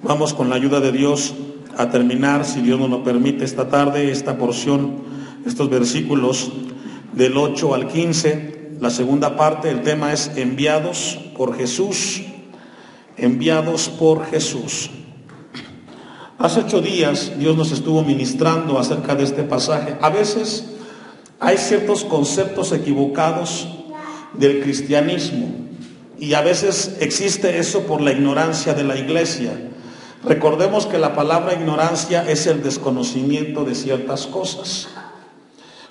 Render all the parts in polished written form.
Vamos con la ayuda de Dios a terminar, si Dios nos lo permite, esta tarde, esta porción, estos versículos del 8 al 15. La segunda parte, el tema es enviados por Jesús, enviados por Jesús. Hace 8 días Dios nos estuvo ministrando acerca de este pasaje. A veces hay ciertos conceptos equivocados del cristianismo y a veces existe eso por la ignorancia de la iglesia. Recordemos que la palabra ignorancia es el desconocimiento de ciertas cosas.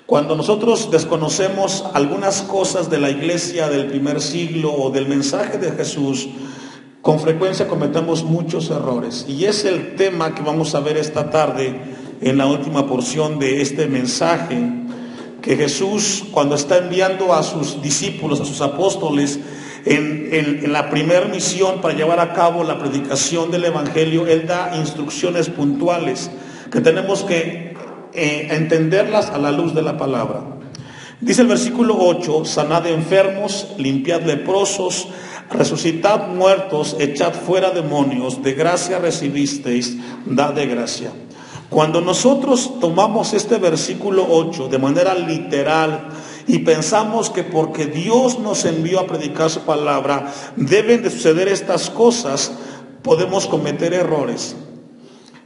Cuando nosotros desconocemos algunas cosas de la iglesia del primer siglo o del mensaje de Jesús, con frecuencia cometemos muchos errores. Y es el tema que vamos a ver esta tarde en la última porción de este mensaje, que Jesús, cuando está enviando a sus discípulos, a sus apóstoles, en la primera misión para llevar a cabo la predicación del Evangelio, Él da instrucciones puntuales que tenemos que entenderlas a la luz de la palabra. Dice el versículo 8: sanad enfermos, limpiad leprosos, resucitad muertos, echad fuera demonios, de gracia recibisteis, dad de gracia. Cuando nosotros tomamos este versículo 8 de manera literal y pensamos que porque Dios nos envió a predicar su palabra deben de suceder estas cosas, podemos cometer errores.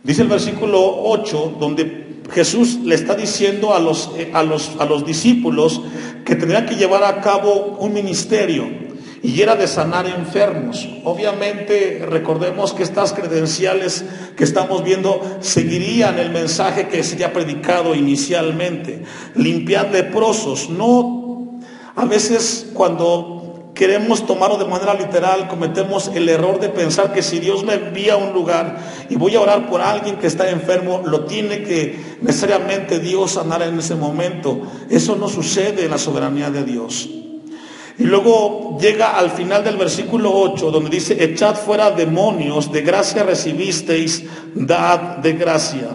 Dice el versículo 8, donde Jesús le está diciendo a los discípulos que tendrían que llevar a cabo un ministerio, y era de sanar enfermos. Obviamente recordemos que estas credenciales que estamos viendo seguirían el mensaje que se ya predicado inicialmente. Limpiar leprosos. No, a veces cuando queremos tomarlo de manera literal cometemos el error de pensar que si Dios me envía a un lugar y voy a orar por alguien que está enfermo, lo tiene que necesariamente Dios sanar en ese momento. Eso no sucede en la soberanía de Dios. Y luego llega al final del versículo 8, donde dice: echad fuera demonios, de gracia recibisteis, dad de gracia.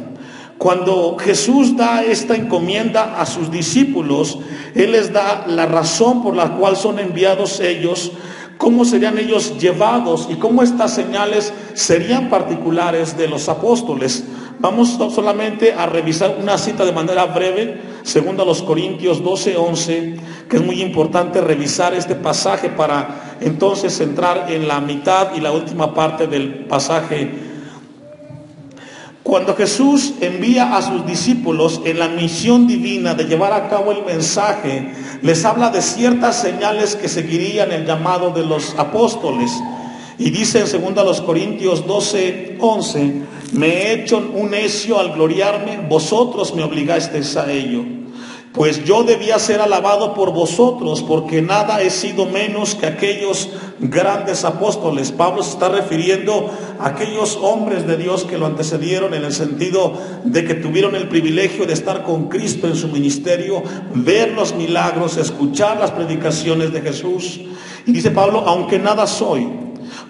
Cuando Jesús da esta encomienda a sus discípulos, Él les da la razón por la cual son enviados ellos, cómo serían ellos llevados y cómo estas señales serían particulares de los apóstoles. Vamos solamente a revisar una cita de manera breve, 2 Corintios 12:11, que es muy importante revisar este pasaje para entonces entrar en la mitad y la última parte del pasaje. Cuando Jesús envía a sus discípulos en la misión divina de llevar a cabo el mensaje, les habla de ciertas señales que seguirían el llamado de los apóstoles. Y dice en 2 Corintios 12:11: me he hecho un necio al gloriarme, vosotros me obligasteis a ello. Pues yo debía ser alabado por vosotros, porque nada he sido menos que aquellos grandes apóstoles. Pablo se está refiriendo a aquellos hombres de Dios que lo antecedieron, en el sentido de que tuvieron el privilegio de estar con Cristo en su ministerio, ver los milagros, escuchar las predicaciones de Jesús. Y dice Pablo: aunque nada soy,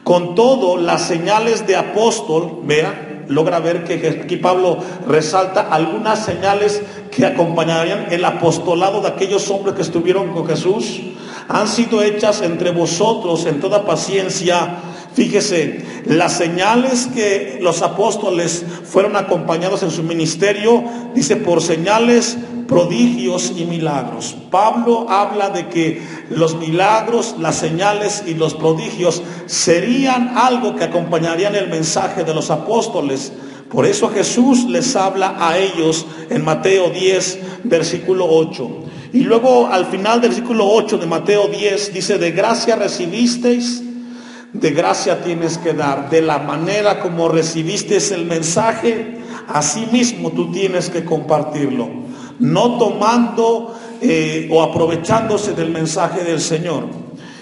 con todo las señales de apóstol, vea, logra ver que aquí Pablo resalta algunas señales que acompañarían el apostolado de aquellos hombres que estuvieron con Jesús, han sido hechas entre vosotros en toda paciencia. Fíjese, las señales que los apóstoles fueron acompañados en su ministerio, dice, por señales, prodigios y milagros. Pablo habla de que los milagros, las señales y los prodigios serían algo que acompañarían el mensaje de los apóstoles. Por eso Jesús les habla a ellos en Mateo 10, versículo 8. Y luego al final del versículo 8 de Mateo 10 dice: de gracia recibisteis, de gracia tienes que dar. De la manera como recibiste el mensaje, así mismo tú tienes que compartirlo, no tomando o aprovechándose del mensaje del Señor.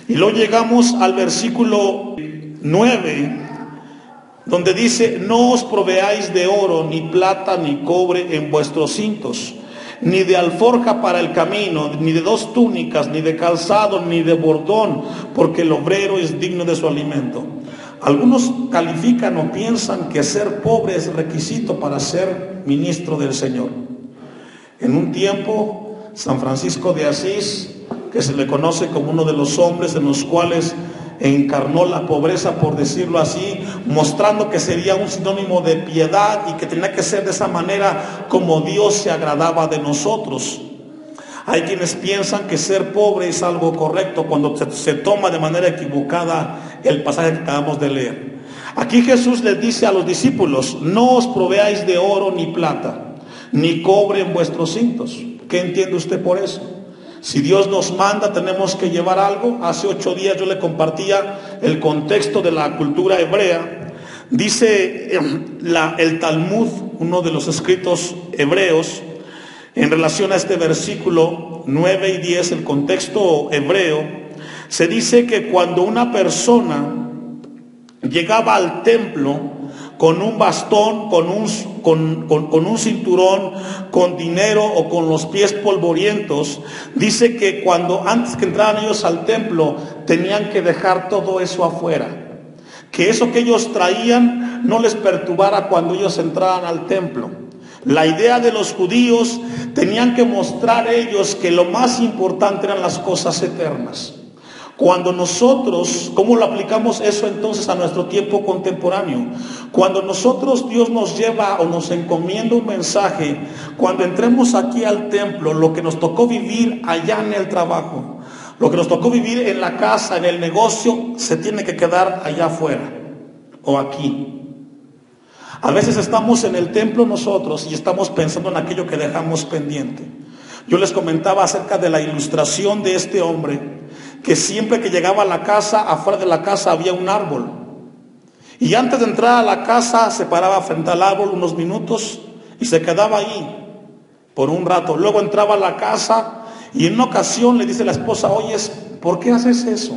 Y luego llegamos al versículo 9, donde dice: no os proveáis de oro, ni plata, ni cobre en vuestros cintos, ni de alforja para el camino, ni de 2 túnicas, ni de calzado, ni de bordón, porque el obrero es digno de su alimento. Algunos califican o piensan que ser pobre es requisito para ser ministro del Señor. En un tiempo, San Francisco de Asís, que se le conoce como uno de los hombres en los cuales encarnó la pobreza, por decirlo así, mostrando que sería un sinónimo de piedad y que tenía que ser de esa manera como Dios se agradaba de nosotros. Hay quienes piensan que ser pobre es algo correcto cuando se toma de manera equivocada el pasaje que acabamos de leer. Aquí Jesús les dice a los discípulos: no os proveáis de oro ni plata, ni cobre en vuestros cintos. ¿Qué entiende usted por eso? Si Dios nos manda, tenemos que llevar algo. Hace 8 días yo le compartía el contexto de la cultura hebrea. Dice el Talmud, uno de los escritos hebreos, en relación a este versículo 9 y 10, el contexto hebreo, se dice que cuando una persona llegaba al templo con un bastón, con un cinturón, con dinero o con los pies polvorientos, dice que antes que entraran ellos al templo, tenían que dejar todo eso afuera, que eso que ellos traían no les perturbara cuando ellos entraran al templo. La idea de los judíos, tenían que mostrar ellos que lo más importante eran las cosas eternas. Cuando nosotros, ¿cómo lo aplicamos eso entonces a nuestro tiempo contemporáneo? Cuando nosotros, Dios nos lleva o nos encomienda un mensaje, cuando entremos aquí al templo, lo que nos tocó vivir allá en el trabajo, lo que nos tocó vivir en la casa, en el negocio, se tiene que quedar allá afuera o aquí. A veces estamos en el templo nosotros y estamos pensando en aquello que dejamos pendiente. Yo les comentaba acerca de la ilustración de este hombre, que siempre que llegaba a la casa, afuera de la casa había un árbol. Y antes de entrar a la casa se paraba frente al árbol unos minutos y se quedaba ahí por un rato. Luego entraba a la casa y en una ocasión le dice la esposa: oye, ¿por qué haces eso?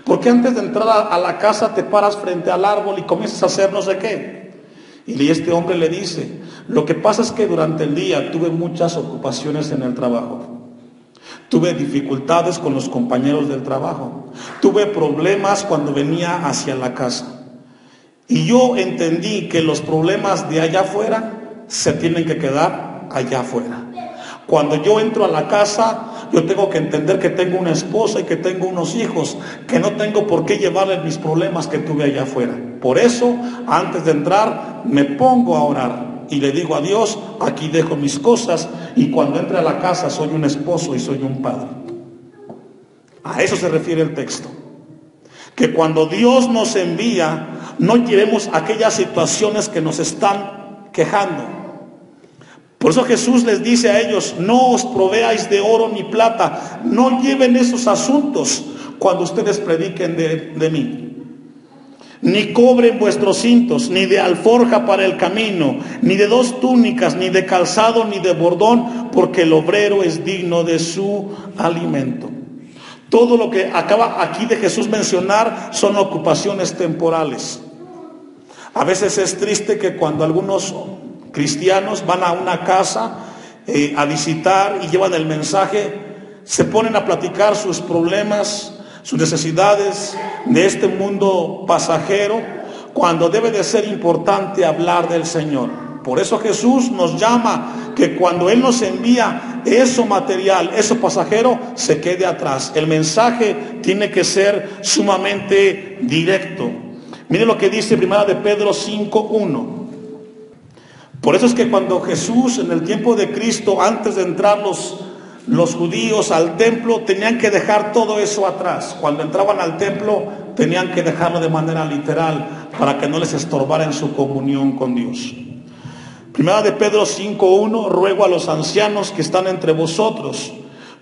¿Por qué antes de entrar a la casa te paras frente al árbol y comienzas a hacer no sé qué? Y este hombre le dice: lo que pasa es que durante el día tuve muchas ocupaciones en el trabajo. Tuve dificultades con los compañeros del trabajo. Tuve problemas cuando venía hacia la casa. Y yo entendí que los problemas de allá afuera se tienen que quedar allá afuera. Cuando yo entro a la casa, yo tengo que entender que tengo una esposa y que tengo unos hijos, que no tengo por qué llevarles mis problemas que tuve allá afuera. Por eso, antes de entrar, me pongo a orar y le digo a Dios: aquí dejo mis cosas, y cuando entre a la casa soy un esposo y soy un padre. A eso se refiere el texto. Que cuando Dios nos envía, no llevemos aquellas situaciones que nos están quejando. Por eso Jesús les dice a ellos: no os proveáis de oro ni plata, no lleven esos asuntos cuando ustedes prediquen de mí. Ni cobre en vuestros cintos, ni de alforja para el camino, ni de 2 túnicas, ni de calzado, ni de bordón, porque el obrero es digno de su alimento. Todo lo que acaba aquí de Jesús mencionar son ocupaciones temporales. A veces es triste que cuando algunos cristianos van a una casa a visitar y llevan el mensaje, se ponen a platicar sus problemas, sus necesidades de este mundo pasajero, cuando debe de ser importante hablar del Señor. Por eso Jesús nos llama que cuando Él nos envía, eso material, eso pasajero, se quede atrás. El mensaje tiene que ser sumamente directo. Mire lo que dice 1 de Pedro 5:1. Por eso es que cuando Jesús, en el tiempo de Cristo, antes de entrar los judíos al templo, tenían que dejar todo eso atrás. Cuando entraban al templo, tenían que dejarlo de manera literal para que no les estorbara en su comunión con Dios. 1 de Pedro 5:1: ruego a los ancianos que están entre vosotros,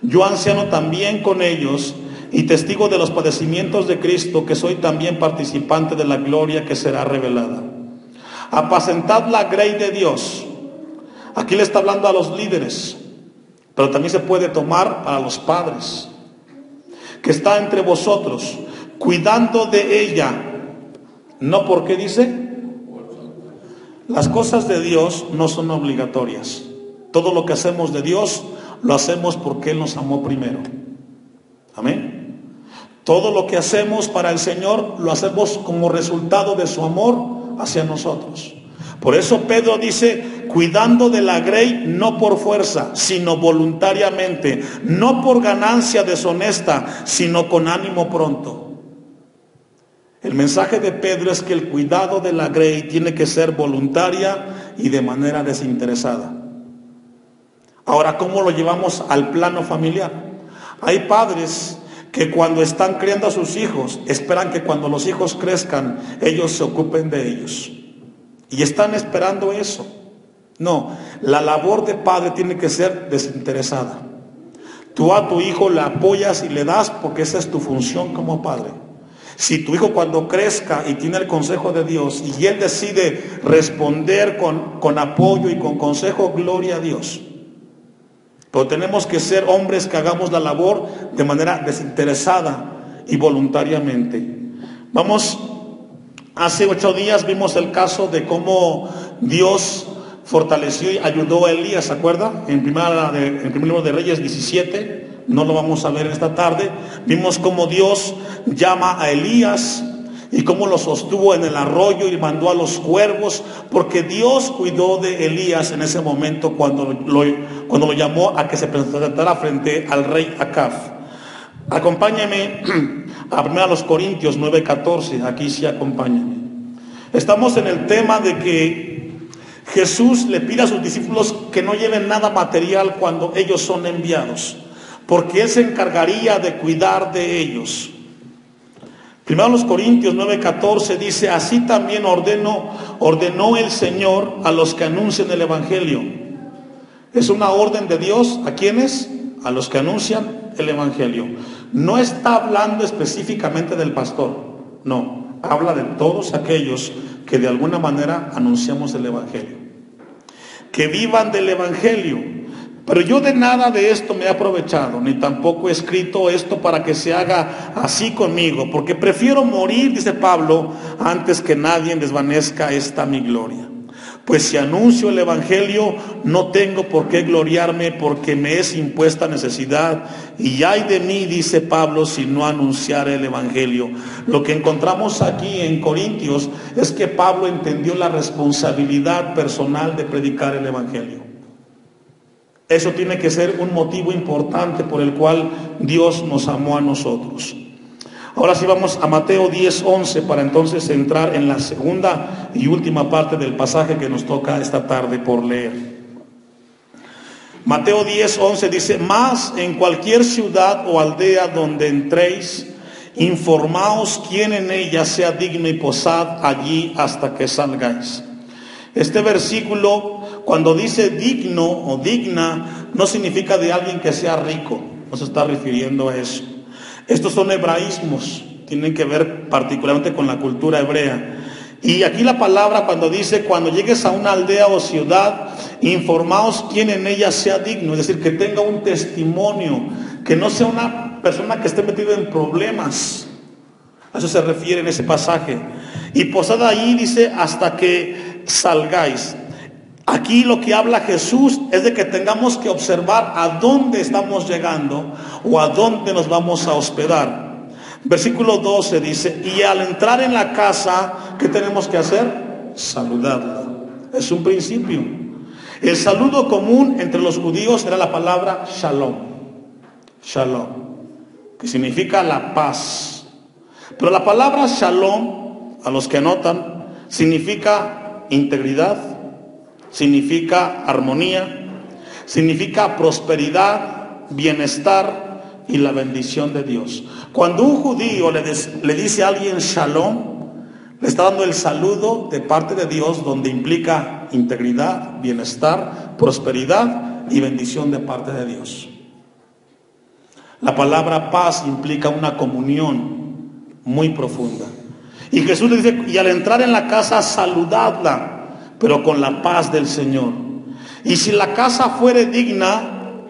yo anciano también con ellos, y testigo de los padecimientos de Cristo, que soy también participante de la gloria que será revelada. Apacentad la grey de Dios. Aquí le está hablando a los líderes, pero también se puede tomar para los padres, que está entre vosotros, cuidando de ella, no porque dice, Las cosas de Dios no son obligatorias. Todo lo que hacemos de Dios, lo hacemos porque Él nos amó primero. Amén. Todo lo que hacemos para el Señor, lo hacemos como resultado de su amor hacia nosotros. Por eso Pedro dice, cuidando de la grey, no por fuerza, sino voluntariamente, no por ganancia deshonesta, sino con ánimo pronto. El mensaje de Pedro es que el cuidado de la grey tiene que ser voluntaria y de manera desinteresada. Ahora, ¿cómo lo llevamos al plano familiar? Hay padres que cuando están criando a sus hijos, esperan que cuando los hijos crezcan, ellos se ocupen de ellos. Y están esperando eso. No, la labor de padre tiene que ser desinteresada. Tú a tu hijo le apoyas y le das porque esa es tu función como padre. Si tu hijo cuando crezca y tiene el consejo de Dios y él decide responder con apoyo y con consejo, gloria a Dios. Pero tenemos que ser hombres que hagamos la labor de manera desinteresada y voluntariamente. Hace 8 días vimos el caso de cómo Dios fortaleció y ayudó a Elías, ¿se acuerda? En el primer libro de Reyes 17, no lo vamos a ver esta tarde. Vimos cómo Dios llama a Elías y cómo lo sostuvo en el arroyo y mandó a los cuervos, porque Dios cuidó de Elías en ese momento cuando lo llamó a que se presentara frente al rey Acab. Acompáñame a 1 Corintios 9:14, aquí sí acompáñame. Estamos en el tema de que Jesús le pide a sus discípulos que no lleven nada material cuando ellos son enviados, porque Él se encargaría de cuidar de ellos. 1 Corintios 9:14 dice, así también ordenó el Señor a los que anuncian el Evangelio. Es una orden de Dios, ¿a quiénes? A los que anuncian el Evangelio. No está hablando específicamente del pastor, no, habla de todos aquellos que de alguna manera anunciamos el Evangelio. Que vivan del Evangelio. Pero yo de nada de esto me he aprovechado, ni tampoco he escrito esto para que se haga así conmigo, porque prefiero morir, dice Pablo, antes que nadie desvanezca esta mi gloria. Pues si anuncio el Evangelio, no tengo por qué gloriarme, porque me es impuesta necesidad, y ay de mí, dice Pablo, si no anunciara el Evangelio. Lo que encontramos aquí en Corintios es que Pablo entendió la responsabilidad personal de predicar el Evangelio. Eso tiene que ser un motivo importante por el cual Dios nos amó a nosotros. Ahora sí vamos a Mateo 10:11 para entonces entrar en la segunda y última parte del pasaje que nos toca esta tarde por leer. Mateo 10:11 dice, mas en cualquier ciudad o aldea donde entréis, informaos quién en ella sea digno y posad allí hasta que salgáis. Este versículo, cuando dice digno o digna, no significa de alguien que sea rico, no se está refiriendo a eso. Estos son hebraísmos, tienen que ver particularmente con la cultura hebrea. Y aquí la palabra cuando dice, cuando llegues a una aldea o ciudad, informaos quién en ella sea digno, es decir, que tenga un testimonio, que no sea una persona que esté metida en problemas. A eso se refiere en ese pasaje. Y posad ahí, dice, hasta que salgáis. Aquí lo que habla Jesús es de que tengamos que observar a dónde estamos llegando o a dónde nos vamos a hospedar. Versículo 12 dice, y al entrar en la casa, ¿qué tenemos que hacer? Saludarla. Es un principio. El saludo común entre los judíos era la palabra shalom. Shalom, que significa la paz. Pero la palabra shalom, a los que anotan, significa integridad, significa armonía, significa prosperidad, bienestar y la bendición de Dios. Cuando un judío le dice a alguien shalom, le está dando el saludo de parte de Dios, donde implica integridad, bienestar, prosperidad y bendición de parte de Dios. La palabra paz implica una comunión muy profunda. Y Jesús le dice, y al entrar en la casa, saludadla, pero con la paz del Señor. Y si la casa fuere digna,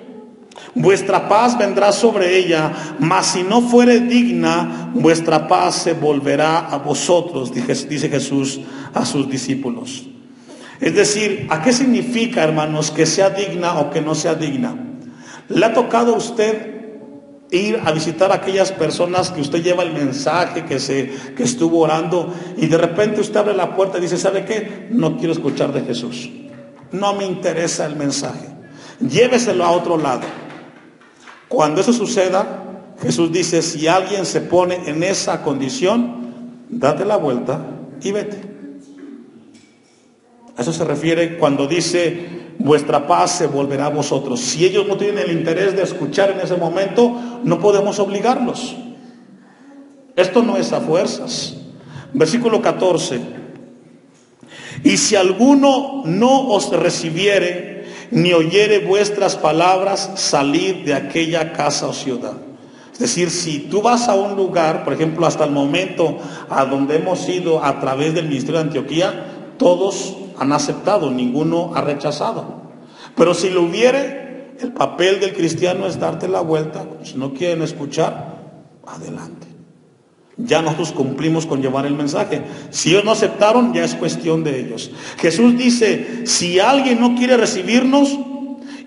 vuestra paz vendrá sobre ella, mas si no fuere digna, vuestra paz se volverá a vosotros, dice Jesús a sus discípulos. Es decir, ¿a qué significa, hermanos, que sea digna o que no sea digna? ¿Le ha tocado a usted ir a visitar a aquellas personas que usted lleva el mensaje, que estuvo orando, y de repente usted abre la puerta y dice, ¿sabe qué? No quiero escuchar de Jesús. No me interesa el mensaje. Lléveselo a otro lado. Cuando eso suceda, Jesús dice, si alguien se pone en esa condición, date la vuelta y vete. A eso se refiere cuando dice, vuestra paz se volverá a vosotros. Si ellos no tienen el interés de escuchar en ese momento, no podemos obligarlos. Esto no es a fuerzas. Versículo 14. Y si alguno no os recibiere, ni oyere vuestras palabras, salid de aquella casa o ciudad. Es decir, si tú vas a un lugar, por ejemplo, hasta el momento a donde hemos ido a través del ministerio de Antioquía, todos han aceptado, ninguno ha rechazado. Pero si lo hubiere, el papel del cristiano es darte la vuelta. Si no quieren escuchar, adelante. Ya nosotros cumplimos con llevar el mensaje. Si ellos no aceptaron, ya es cuestión de ellos. Jesús dice, si alguien no quiere recibirnos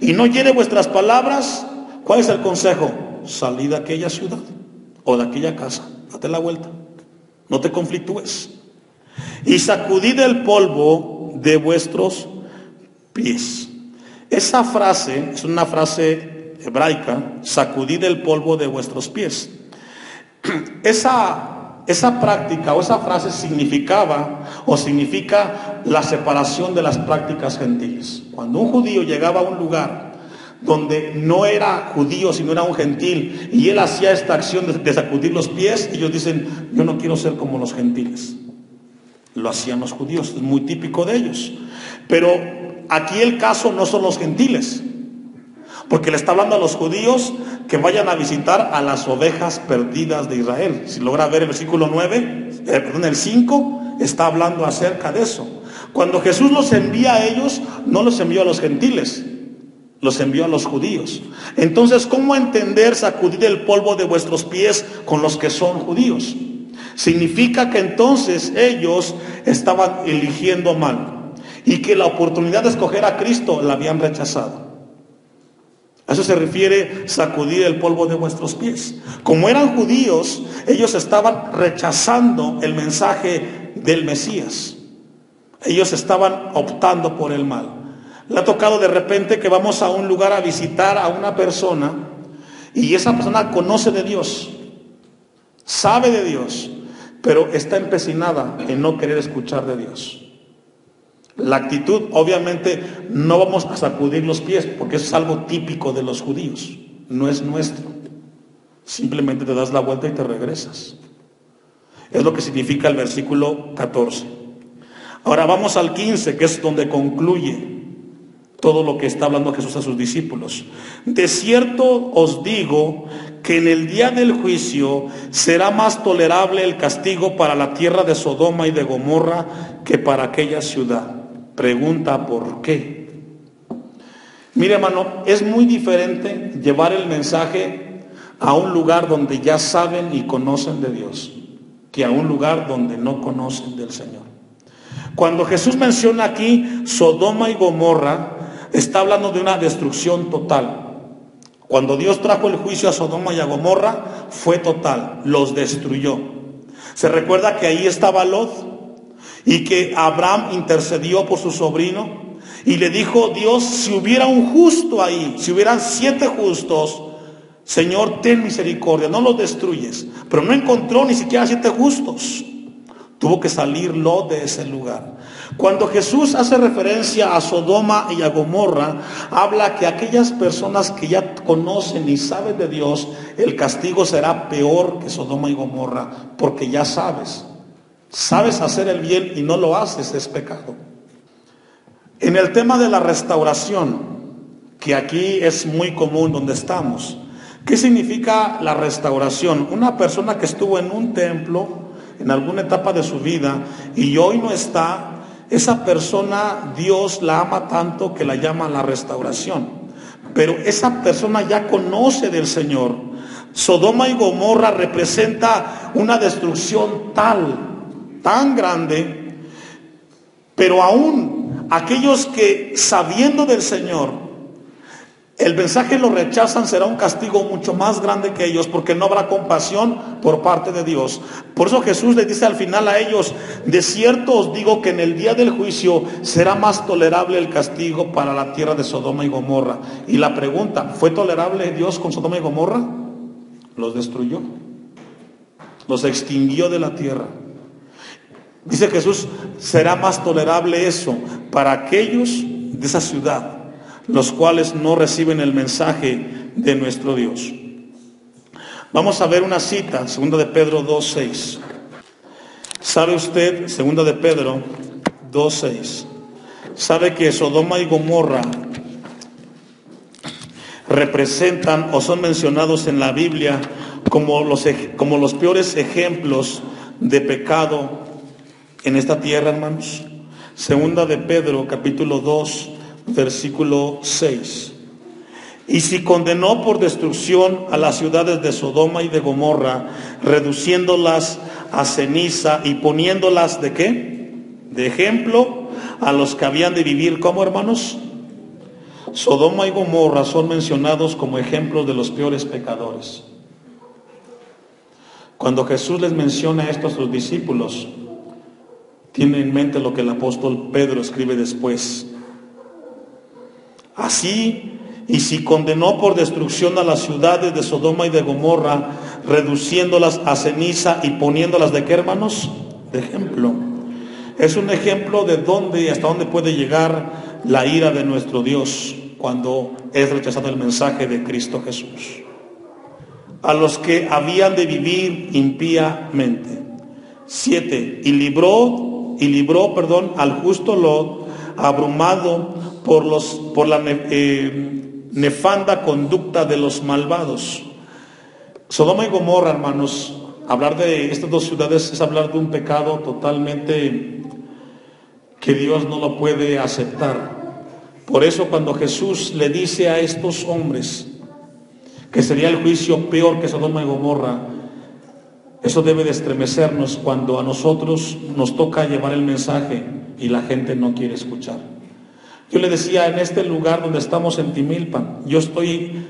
y no quiere vuestras palabras, ¿cuál es el consejo? Salid de aquella ciudad o de aquella casa, date la vuelta, no te conflictúes. Y sacudid el polvo de vuestros pies. Esa frase es una frase hebraica, sacudid el polvo de vuestros pies. Esa práctica o esa frase significa la separación de las prácticas gentiles. Cuando un judío llegaba a un lugar donde no era judío sino era un gentil, y él hacía esta acción de sacudir los pies, ellos dicen, yo no quiero ser como los gentiles. Lo hacían los judíos, es muy típico de ellos. Pero aquí el caso no son los gentiles, porque le está hablando a los judíos que vayan a visitar a las ovejas perdidas de Israel. Si logra ver el versículo el 5, está hablando acerca de eso. Cuando Jesús los envía a ellos, no los envió a los gentiles, los envió a los judíos. Entonces, ¿cómo entender sacudir el polvo de vuestros pies con los que son judíos? Significa que entonces ellos estaban eligiendo mal y que la oportunidad de escoger a Cristo la habían rechazado. A eso se refiere sacudir el polvo de vuestros pies. Como eran judíos, ellos estaban rechazando el mensaje del Mesías. Ellos estaban optando por el mal. Le ha tocado de repente que vamos a un lugar a visitar a una persona y esa persona conoce de Dios, sabe de Dios, pero está empecinada en no querer escuchar de Dios. La actitud, obviamente, no vamos a sacudir los pies, porque eso es algo típico de los judíos, no es nuestro. Simplemente te das la vuelta y te regresas. Es lo que significa el versículo 14. Ahora vamos al 15, que es donde concluye todo lo que está hablando Jesús a sus discípulos. De cierto os digo que en el día del juicio será más tolerable el castigo para la tierra de Sodoma y de Gomorra que para aquella ciudad. Pregunta, ¿por qué? Mire, hermano, es muy diferente llevar el mensaje a un lugar donde ya saben y conocen de Dios que a un lugar donde no conocen del Señor. Cuando Jesús menciona aquí Sodoma y Gomorra, está hablando de una destrucción total. Cuando Dios trajo el juicio a Sodoma y a Gomorra, fue total, los destruyó. Se recuerda que ahí estaba Lot y que Abraham intercedió por su sobrino y le dijo, Dios, si hubiera un justo ahí, si hubieran 7 justos, Señor, ten misericordia, no los destruyes. Pero no encontró ni siquiera 7 justos. Tuvo que salir Lot de ese lugar. Cuando Jesús hace referencia a Sodoma y a Gomorra, habla que aquellas personas que ya conocen y saben de Dios, el castigo será peor que Sodoma y Gomorra, porque ya sabes hacer el bien y no lo haces, es pecado. En el tema de la restauración, que aquí es muy común donde estamos, ¿qué significa la restauración? Una persona que estuvo en un templo en alguna etapa de su vida y hoy no está, esa persona Dios la ama tanto que la llama la restauración, pero esa persona ya conoce del Señor. Sodoma y Gomorra representa una destrucción tan grande, pero aún Aquellos que sabiendo del Señor el mensaje lo rechazan, será un castigo mucho más grande que ellos, porque no habrá compasión por parte de Dios. Por eso Jesús les dice al final a ellos: de cierto os digo que en el día del juicio será más tolerable el castigo para la tierra de Sodoma y Gomorra. Y la pregunta: ¿fue tolerable Dios con Sodoma y Gomorra? Los destruyó, los extinguió de la tierra. Dice Jesús: será más tolerable eso para aquellos de esa ciudad, los cuales no reciben el mensaje de nuestro Dios. Vamos a ver una cita, 2 de Pedro 2:6. ¿Sabe usted, 2 de Pedro 2:6, sabe que Sodoma y Gomorra representan o son mencionados en la Biblia como los peores ejemplos de pecado en esta tierra, hermanos? 2 de Pedro capítulo 2 versículo 6. Y si condenó por destrucción a las ciudades de Sodoma y de Gomorra, reduciéndolas a ceniza y poniéndolas ¿de qué? De ejemplo a los que habían de vivir, ¿cómo, hermanos? Sodoma y Gomorra son mencionados como ejemplos de los peores pecadores. Cuando Jesús les menciona esto a sus discípulos, tiene en mente lo que el apóstol Pedro escribe después. Así, y si condenó por destrucción a las ciudades de Sodoma y de Gomorra, reduciéndolas a ceniza y poniéndolas ¿de qué, hermanos? De ejemplo. Es un ejemplo de dónde y hasta dónde puede llegar la ira de nuestro Dios cuando es rechazado el mensaje de Cristo Jesús. A los que habían de vivir impíamente. 7. Y libró al justo Lot, abrumado por la nefanda conducta de los malvados. Sodoma y Gomorra, hermanos, hablar de estas dos ciudades es hablar de un pecado totalmente que Dios no lo puede aceptar. Por eso cuando Jesús le dice a estos hombres que sería el juicio peor que Sodoma y Gomorra, eso debe de estremecernos cuando a nosotros nos toca llevar el mensaje y la gente no quiere escuchar. Yo le decía, en este lugar donde estamos en Timilpan, yo estoy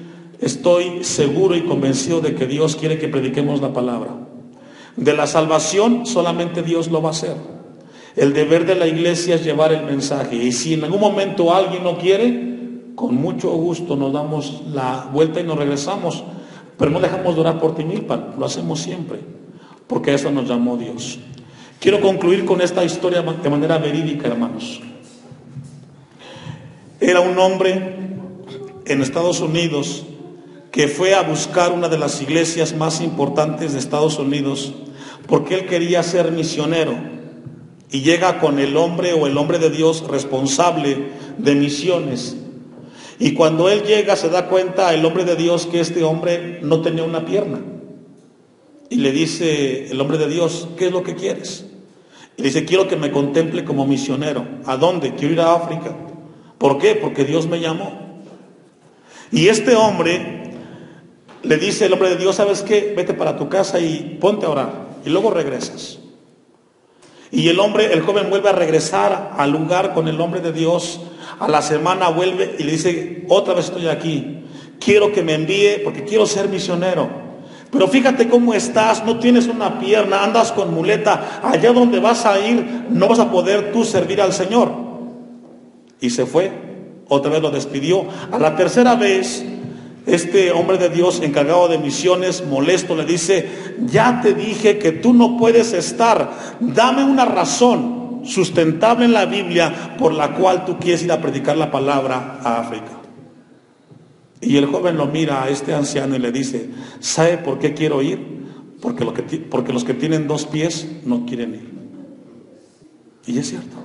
seguro y convencido de que Dios quiere que prediquemos la palabra. De la salvación solamente Dios lo va a hacer. El deber de la iglesia es llevar el mensaje. Y si en algún momento alguien no quiere, con mucho gusto nos damos la vuelta y nos regresamos. Pero no dejamos de orar por Timilpan, lo hacemos siempre, porque a eso nos llamó Dios. Quiero concluir con esta historia de manera verídica, hermanos. Era un hombre en Estados Unidos que fue a buscar una de las iglesias más importantes de Estados Unidos porque él quería ser misionero, y llega con el hombre de Dios responsable de misiones, y cuando él llega se da cuenta el hombre de Dios que este hombre no tenía una pierna, y le dice el hombre de Dios: ¿qué es lo que quieres? Y le dice: quiero que me contemple como misionero. ¿A dónde? Quiero ir a África. ¿Por qué? Porque Dios me llamó. Y este hombre le dice el hombre de Dios: ¿sabes qué? Vete para tu casa y ponte a orar y luego regresas. Y el joven vuelve a regresar al lugar con el hombre de Dios. A la semana vuelve y le dice: otra vez estoy aquí, quiero que me envíe porque quiero ser misionero. Pero fíjate cómo estás, no tienes una pierna, andas con muleta, allá donde vas a ir no vas a poder tú servir al Señor. Y se fue, otra vez lo despidió. A la tercera vez, este hombre de Dios encargado de misiones, molesto, le dice: ya te dije que tú no puedes estar, dame una razón sustentable en la Biblia por la cual tú quieres ir a predicar la palabra a África. Y el joven lo mira a este anciano y le dice: ¿sabe por qué quiero ir? Porque los que tienen 2 pies no quieren ir. Y es cierto.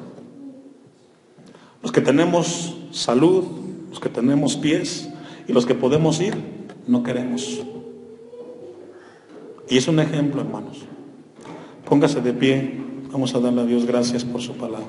Los que tenemos salud, los que tenemos pies y los que podemos ir, no queremos. Y es un ejemplo, hermanos. Póngase de pie, vamos a darle a Dios gracias por su palabra.